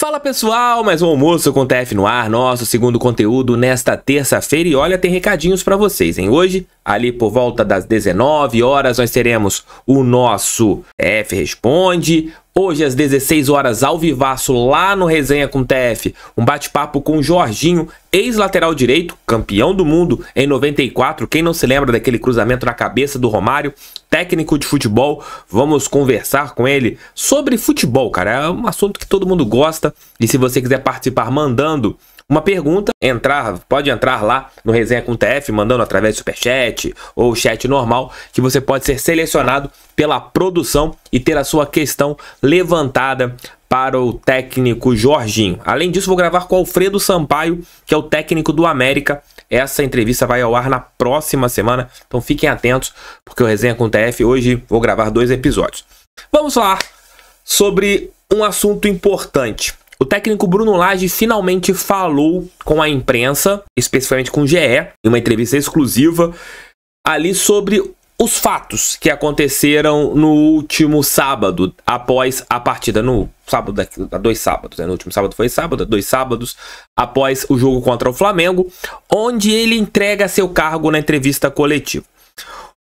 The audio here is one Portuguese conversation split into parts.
Fala pessoal, mais um almoço com o TF no ar, nosso segundo conteúdo nesta terça-feira. E olha, tem recadinhos pra vocês, hein? Hoje, ali por volta das 19 horas, nós teremos o nosso TF Responde. Hoje, às 16 horas, ao vivaço, lá no Resenha com TF, um bate-papo com o Jorginho, ex-lateral direito, campeão do mundo em 94. Quem não se lembra daquele cruzamento na cabeça do Romário, técnico de futebol. Vamos conversar com ele sobre futebol, cara. É um assunto que todo mundo gosta. E se você quiser participar mandando uma pergunta, pode entrar lá no Resenha com TF, mandando através do Superchat ou chat normal, que você pode ser selecionado pela produção e ter a sua questão levantada para o técnico Jorginho. Além disso, vou gravar com o Alfredo Sampaio, que é o técnico do América. Essa entrevista vai ao ar na próxima semana, então fiquem atentos, porque o Resenha com TF hoje vou gravar 2 episódios. Vamos falar sobre um assunto importante. O técnico Bruno Lage finalmente falou com a imprensa, especificamente com o GE, em uma entrevista exclusiva, ali sobre os fatos que aconteceram no último sábado, após a partida, no sábado, há 2 sábados, né? No último sábado foi sábado, 2 sábados, após o jogo contra o Flamengo, onde ele entrega seu cargo na entrevista coletiva.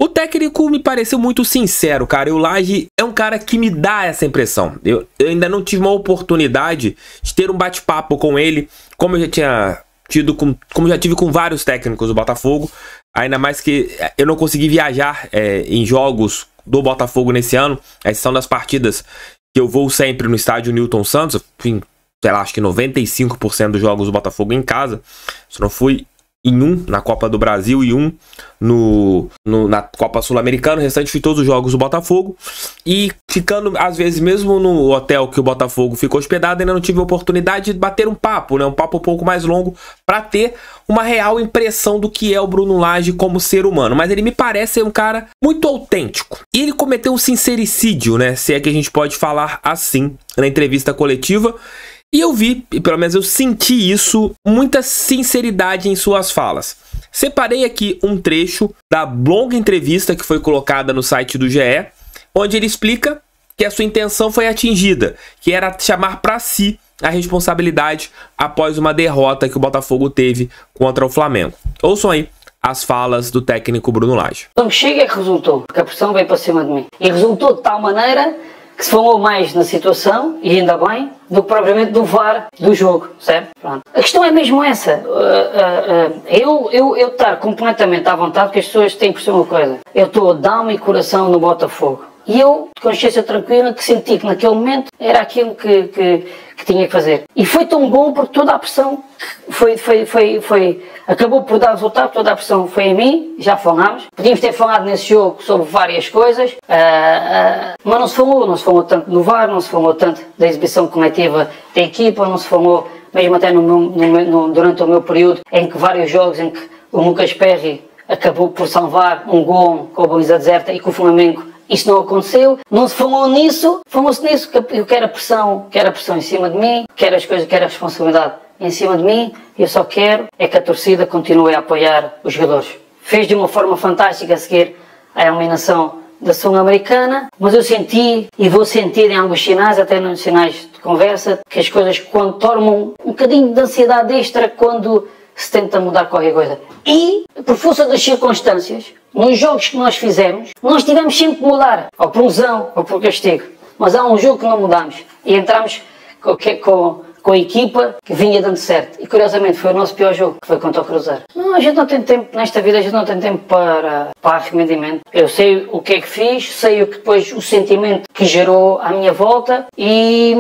O técnico me pareceu muito sincero, cara. E o Lage é um cara que me dá essa impressão. Eu ainda não tive uma oportunidade de ter um bate-papo com ele, como eu já tinha tido como já tive com vários técnicos do Botafogo. Ainda mais que eu não consegui viajar em jogos do Botafogo nesse ano. Essas são das partidas que eu vou sempre no estádio Newton Santos. Enfim, sei lá, acho que 95% dos jogos do Botafogo em casa. Só não fui em um na Copa do Brasil e um na Copa Sul-Americana. O restante fui todos os jogos do Botafogo. E ficando, às vezes, mesmo no hotel que o Botafogo ficou hospedado, ainda não tive a oportunidade de bater um papo, né? Um papo um pouco mais longo, para ter uma real impressão do que é o Bruno Lage como ser humano. Mas ele me parece ser um cara muito autêntico. E ele cometeu um sincericídio, né? Se é que a gente pode falar assim, na entrevista coletiva. E eu vi, e pelo menos eu senti isso, muita sinceridade em suas falas. Separei aqui um trecho da longa entrevista que foi colocada no site do GE, onde ele explica que a sua intenção foi atingida, que era chamar para si a responsabilidade após uma derrota que o Botafogo teve contra o Flamengo. Ouçam aí as falas do técnico Bruno Lage. Quando chega é que resultou, porque a pressão veio para cima de mim. E resultou de tal maneira que se falou mais na situação, e ainda bem, do que propriamente do VAR do jogo, certo? Pronto. A questão é mesmo essa. Eu estar completamente à vontade, porque as pessoas têm por ser uma coisa. Eu estou de alma e coração no Botafogo. E eu, de consciência tranquila, que senti que naquele momento era aquilo que tinha que fazer. E foi tão bom porque toda a pressão acabou por dar resultado, toda a pressão foi em mim, já falámos. Podíamos ter falado nesse jogo sobre várias coisas, mas não se falou tanto do VAR, não se falou tanto da exibição coletiva da equipa, não se falou, mesmo até durante o meu período, em que vários jogos em que o Lucas Perry acabou por salvar um gol com a baliza deserta e com o Flamengo. Isso não aconteceu, não se falou nisso, falou-se nisso, que eu quero a pressão em cima de mim, quero as coisas, quero a responsabilidade em cima de mim, e eu só quero é que a torcida continue a apoiar os jogadores. Fez de uma forma fantástica a seguir a eliminação da Sul-Americana, mas eu senti, e vou sentir em alguns sinais, até nos sinais de conversa, que as coisas quando tornam um bocadinho de ansiedade extra quando se tenta mudar qualquer coisa. E, por força das circunstâncias, nos jogos que nós fizemos, nós tivemos sempre que mudar, ou por lesão, ou por castigo. Mas há um jogo que não mudamos, e entramos com a equipa que vinha dando certo. E curiosamente foi o nosso pior jogo, que foi contra o Cruzeiro. Não, a gente não tem tempo, nesta vida a gente não tem tempo para arrependimento. Eu sei o que é que fiz, sei o que depois, o sentimento que gerou à minha volta, e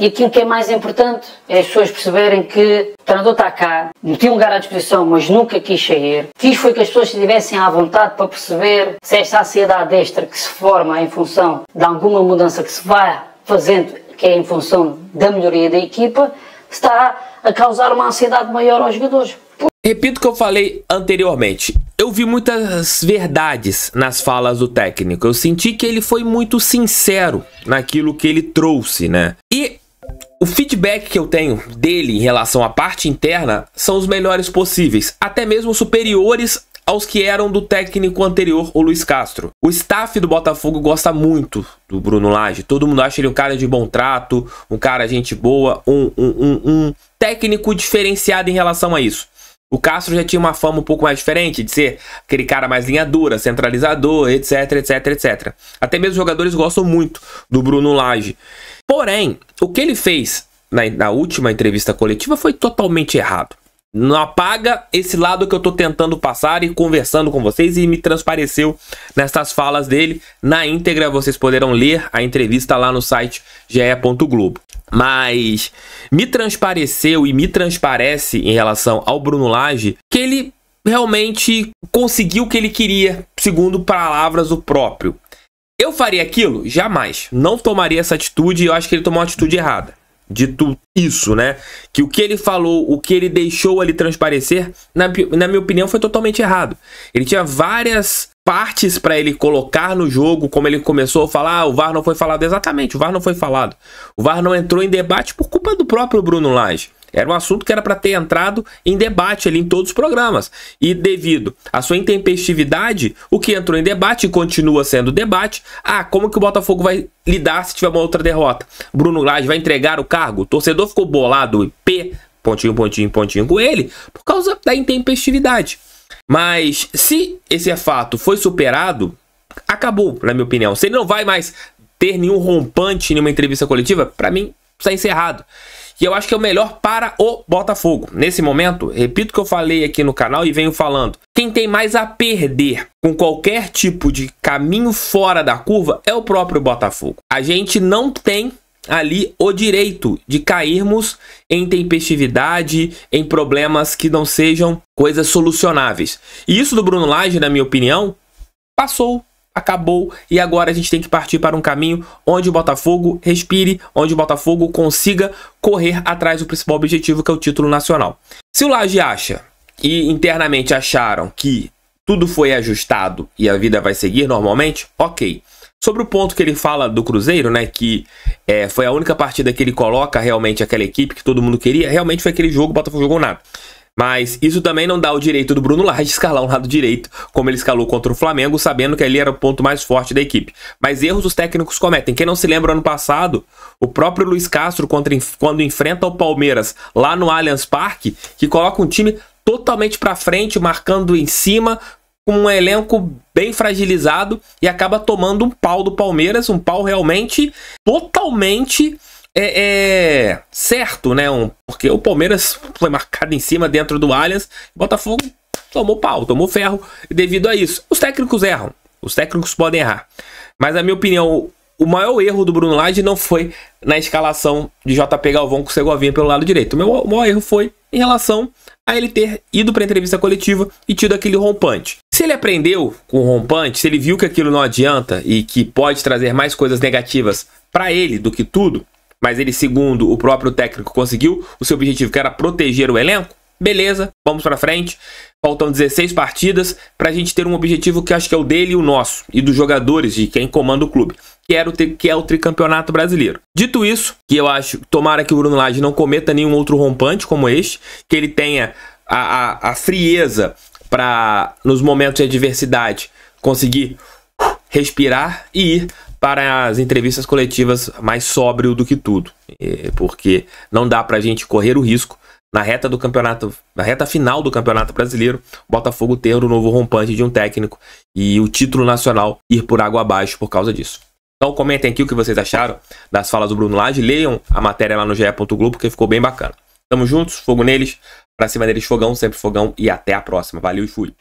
aquilo que é mais importante é as pessoas perceberem que o treinador está cá, meti um lugar à disposição, mas nunca quis sair. Quis foi que as pessoas estivessem à vontade para perceber se esta ansiedade extra que se forma em função de alguma mudança que se vai fazendo, que é em função da melhoria da equipa, está a causar uma ansiedade maior aos jogadores. Repito o que eu falei anteriormente. Eu vi muitas verdades nas falas do técnico. Eu senti que ele foi muito sincero naquilo que ele trouxe, né? E o feedback que eu tenho dele em relação à parte interna são os melhores possíveis, até mesmo superiores aos que eram do técnico anterior, o Luiz Castro. O staff do Botafogo gosta muito do Bruno Lage. Todo mundo acha ele um cara de bom trato, um cara gente boa, um técnico diferenciado em relação a isso. O Castro já tinha uma fama um pouco mais diferente, de ser aquele cara mais linha dura, centralizador, etc, etc, etc. Até mesmo os jogadores gostam muito do Bruno Lage. Porém, o que ele fez na última entrevista coletiva foi totalmente errado. Não apaga esse lado que eu tô tentando passar e conversando com vocês, e me transpareceu nessas falas dele. Na íntegra, vocês poderão ler a entrevista lá no site ge.globo. Mas me transpareceu e me transparece em relação ao Bruno Lage que ele realmente conseguiu o que ele queria, segundo palavras do próprio. Eu faria aquilo? Jamais. Não tomaria essa atitude, e eu acho que ele tomou uma atitude errada. Dito isso, né? Que o que ele falou, o que ele deixou ali transparecer, na minha opinião, foi totalmente errado. Ele tinha várias partes para ele colocar no jogo, como ele começou a falar, o VAR não foi falado. Exatamente, o VAR não foi falado. O VAR não entrou em debate por culpa do próprio Bruno Lage. Era um assunto que era para ter entrado em debate ali em todos os programas. E devido à sua intempestividade, o que entrou em debate e continua sendo debate. Como que o Botafogo vai lidar se tiver uma outra derrota? Bruno Lage vai entregar o cargo? O torcedor ficou bolado e pontinho com ele por causa da intempestividade. Mas se esse fato foi superado, acabou, na minha opinião. Se ele não vai mais ter nenhum rompante em uma entrevista coletiva, para mim está encerrado. E eu acho que é o melhor para o Botafogo. Nesse momento, repito o que eu falei aqui no canal e venho falando. Quem tem mais a perder com qualquer tipo de caminho fora da curva é o próprio Botafogo. A gente não tem ali o direito de cairmos em tempestividade, em problemas que não sejam coisas solucionáveis. E isso do Bruno Lage, na minha opinião, passou. Acabou, e agora a gente tem que partir para um caminho onde o Botafogo respire, onde o Botafogo consiga correr atrás do principal objetivo, que é o título nacional. Se o Lage acha, e internamente acharam, que tudo foi ajustado e a vida vai seguir normalmente, ok. Sobre o ponto que ele fala do Cruzeiro, né, que foi a única partida que ele coloca realmente aquela equipe que todo mundo queria, realmente foi aquele jogo, o Botafogo jogou nada. Mas isso também não dá o direito do Bruno Lage escalar um lado direito, como ele escalou contra o Flamengo, sabendo que ali era o ponto mais forte da equipe. Mas erros os técnicos cometem. Quem não se lembra, ano passado, o próprio Luiz Castro, quando enfrenta o Palmeiras lá no Allianz Parque, que coloca um time totalmente para frente, marcando em cima, com um elenco bem fragilizado, e acaba tomando um pau do Palmeiras, um pau realmente totalmente certo, né? Porque o Palmeiras foi marcado em cima dentro do Allianz, o Botafogo tomou pau, tomou ferro devido a isso. Os técnicos erram, os técnicos podem errar. Mas, na minha opinião, o maior erro do Bruno Lage não foi na escalação de JP Galvão com o Segovinha pelo lado direito. O maior erro foi em relação a ele ter ido para a entrevista coletiva e tido aquele rompante. Se ele aprendeu com o rompante, se ele viu que aquilo não adianta e que pode trazer mais coisas negativas para ele do que tudo, mas ele, segundo o próprio técnico, conseguiu o seu objetivo, que era proteger o elenco, beleza, vamos para frente. Faltam 16 partidas para a gente ter um objetivo que acho que é o dele e o nosso, e dos jogadores, de quem comanda o clube, que é o tricampeonato brasileiro. Dito isso, que eu acho, tomara que o Bruno Lage não cometa nenhum outro rompante como este, que ele tenha a frieza para, nos momentos de adversidade, conseguir respirar e ir para as entrevistas coletivas mais sóbrio do que tudo, porque não dá pra gente correr o risco na reta do campeonato, na reta final do Campeonato Brasileiro, o Botafogo ter um novo rompante de um técnico e o título nacional ir por água abaixo por causa disso. Então comentem aqui o que vocês acharam das falas do Bruno Lage, leiam a matéria lá no ge.globo, porque ficou bem bacana. Tamo juntos, fogo neles, pra cima deles fogão, sempre fogão, e até a próxima. Valeu e fui!